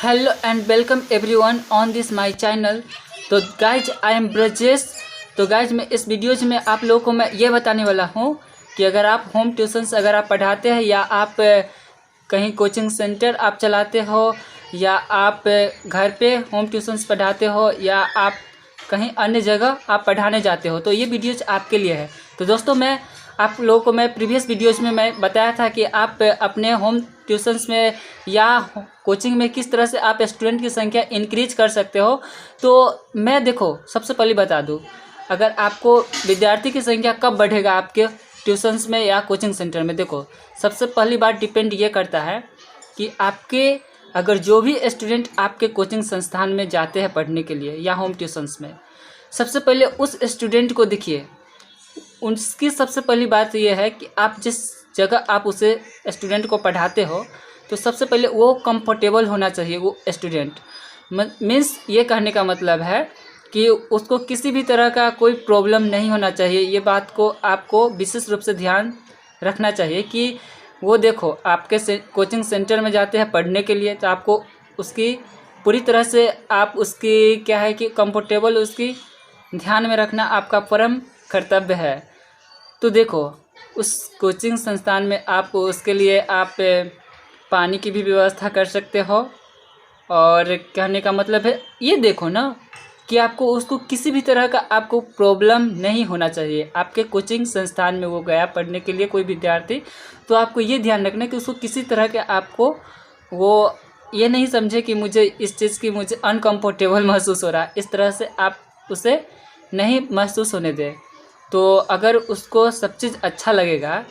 Hello and welcome everyone on this my channel. तो guys I am Brajesh. तो guys मैं इस वीडियोज में आप लोगों को मैं ये बताने वाला हूँ कि अगर आप होम ट्यूशन्स अगर आप पढ़ाते हैं या आप कहीं कोचिंग सेंटर आप चलाते हो या आप घर पे होम ट्यूशन्स पढ़ाते हो या आप कहीं अन्य जगह आप पढ़ाने जाते हो तो ये वीडियोज आपके लिए है। तो दोस्तों मैं आप लोगों को मैं प्रीवियस वीडियोज में मैं बताया था कि आप अपने होम ट्यूशन्स में या कोचिंग में किस तरह से आप स्टूडेंट की संख्या इंक्रीज कर सकते हो। तो मैं देखो सबसे पहले बता दूं, अगर आपको विद्यार्थी की संख्या कब बढ़ेगा आपके ट्यूशन्स में या कोचिंग सेंटर में, देखो सबसे पहली बात डिपेंड ये करता है कि आपके अगर जो भी स्टूडेंट आपके कोचिंग संस्थान में जाते हैं पढ़ने के लिए या होम ट्यूशन्स में, सबसे पहले उस स्टूडेंट को देखिए। उसकी सबसे पहली बात यह है कि आप जिस जगह आप उसे स्टूडेंट को पढ़ाते हो तो सबसे पहले वो कंफर्टेबल होना चाहिए। वो स्टूडेंट मीन्स ये कहने का मतलब है कि उसको किसी भी तरह का कोई प्रॉब्लम नहीं होना चाहिए। ये बात को आपको विशेष रूप से ध्यान रखना चाहिए कि वो देखो आपके कोचिंग सेंटर में जाते हैं पढ़ने के लिए तो आपको उसकी पूरी तरह से आप उसकी क्या है कि कंफर्टेबल उसकी ध्यान में रखना आपका परम कर्तव्य है। तो देखो उस कोचिंग संस्थान में आप उसके लिए आप पानी की भी व्यवस्था कर सकते हो। और कहने का मतलब है ये देखो ना कि आपको उसको किसी भी तरह का आपको प्रॉब्लम नहीं होना चाहिए। आपके कोचिंग संस्थान में वो गया पढ़ने के लिए कोई विद्यार्थी, तो आपको ये ध्यान रखना कि उसको किसी तरह के आपको वो ये नहीं समझे कि मुझे इस चीज़ की मुझे अनकम्फर्टेबल महसूस हो रहा है। इस तरह से आप उसे नहीं महसूस होने दें। तो अगर उसको सब चीज़ अच्छा लगेगा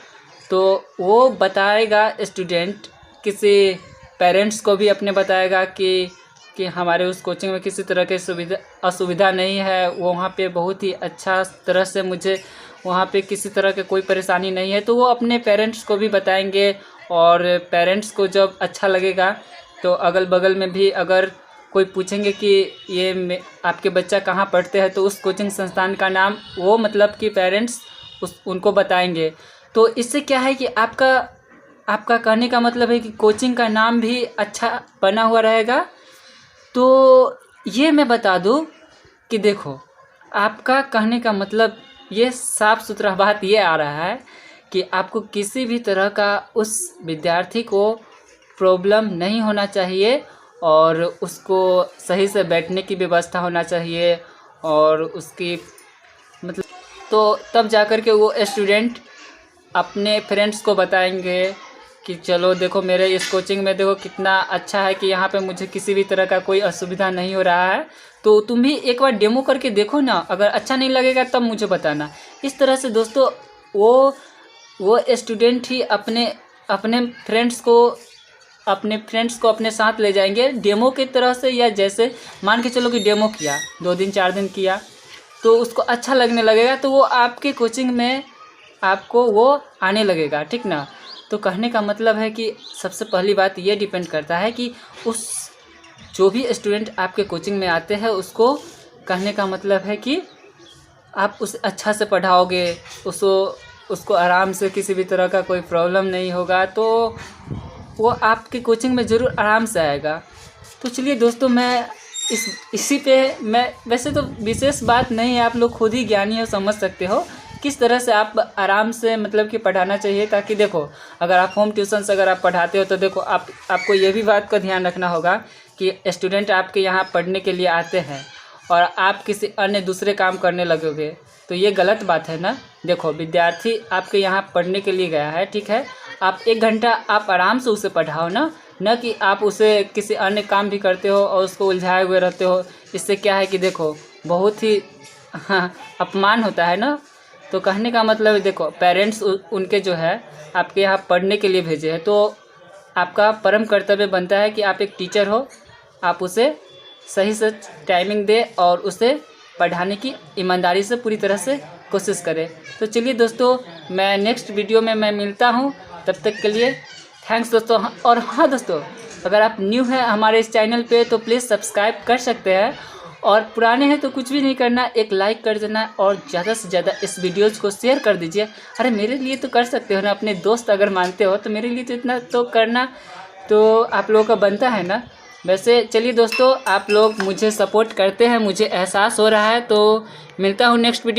तो वो बताएगा स्टूडेंट, किसी पेरेंट्स को भी अपने बताएगा कि हमारे उस कोचिंग में किसी तरह की असुविधा नहीं है, वो वहाँ पे बहुत ही अच्छा तरह से मुझे वहाँ पे किसी तरह की कोई परेशानी नहीं है। तो वो अपने पेरेंट्स को भी बताएंगे और पेरेंट्स को जब अच्छा लगेगा तो अगल बगल में भी अगर कोई पूछेंगे कि ये आपके बच्चा कहाँ पढ़ते हैं तो उस कोचिंग संस्थान का नाम वो मतलब कि पेरेंट्स उनको बताएंगे। तो इससे क्या है कि आपका कहने का मतलब है कि कोचिंग का नाम भी अच्छा बना हुआ रहेगा। तो ये मैं बता दूं कि देखो आपका कहने का मतलब ये साफ सुथरा बात ये आ रहा है कि आपको किसी भी तरह का उस विद्यार्थी को प्रॉब्लम नहीं होना चाहिए और उसको सही से बैठने की व्यवस्था होना चाहिए और उसकी मतलब तो तब जाकर के वो स्टूडेंट अपने फ्रेंड्स को बताएंगे कि चलो देखो मेरे इस कोचिंग में देखो कितना अच्छा है कि यहाँ पे मुझे किसी भी तरह का कोई असुविधा नहीं हो रहा है। तो तुम भी एक बार डेमो करके देखो ना, अगर अच्छा नहीं लगेगा तब मुझे बताना। इस तरह से दोस्तों वो स्टूडेंट ही अपने फ्रेंड्स को अपने साथ ले जाएंगे डेमो की तरह से। या जैसे मान के चलो कि डेमो किया 2 दिन 4 दिन किया तो उसको अच्छा लगने लगेगा तो वो आपके कोचिंग में आपको वो आने लगेगा, ठीक ना। तो कहने का मतलब है कि सबसे पहली बात ये डिपेंड करता है कि उस जो भी स्टूडेंट आपके कोचिंग में आते हैं उसको कहने का मतलब है कि आप उसे अच्छा से पढ़ाओगे, उसको आराम से किसी भी तरह का कोई प्रॉब्लम नहीं होगा तो वो आपके कोचिंग में ज़रूर आराम से आएगा। तो चलिए दोस्तों मैं इसी पे मैं वैसे तो विशेष बात नहीं है, आप लोग खुद ही ज्ञानी हो, समझ सकते हो किस तरह से आप आराम से मतलब कि पढ़ाना चाहिए। ताकि देखो अगर आप होम ट्यूशन्स अगर आप पढ़ाते हो तो देखो आपको ये भी बात का ध्यान रखना होगा कि स्टूडेंट आपके यहाँ पढ़ने के लिए आते हैं और आप किसी अन्य दूसरे काम करने लगोगे तो ये गलत बात है ना। देखो विद्यार्थी आपके यहाँ पढ़ने के लिए गया है, ठीक है, आप 1 घंटा आप आराम से उसे पढ़ाओ ना, न कि आप उसे किसी अन्य काम भी करते हो और उसको उलझाए हुए रहते हो। इससे क्या है कि देखो बहुत ही अपमान होता है ना। तो कहने का मतलब है देखो पेरेंट्स उनके जो है आपके यहाँ पढ़ने के लिए भेजे हैं तो आपका परम कर्तव्य बनता है कि आप एक टीचर हो, आप उसे सही से टाइमिंग दे और उसे पढ़ाने की ईमानदारी से पूरी तरह से कोशिश करें। तो चलिए दोस्तों मैं नेक्स्ट वीडियो में मैं मिलता हूँ, तब तक के लिए थैंक्स दोस्तों। और हाँ दोस्तों अगर आप न्यू हैं हमारे इस चैनल पे तो प्लीज़ सब्सक्राइब कर सकते हैं और पुराने हैं तो कुछ भी नहीं करना, एक लाइक कर देना और ज़्यादा से ज़्यादा इस वीडियोज़ को शेयर कर दीजिए। अरे मेरे लिए तो कर सकते हो ना, अपने दोस्त अगर मानते हो तो मेरे लिए तो इतना तो करना तो आप लोगों का बनता है ना। वैसे चलिए दोस्तों, आप लोग मुझे सपोर्ट करते हैं, मुझे एहसास हो रहा है। तो मिलता हूँ नेक्स्ट वीडियो।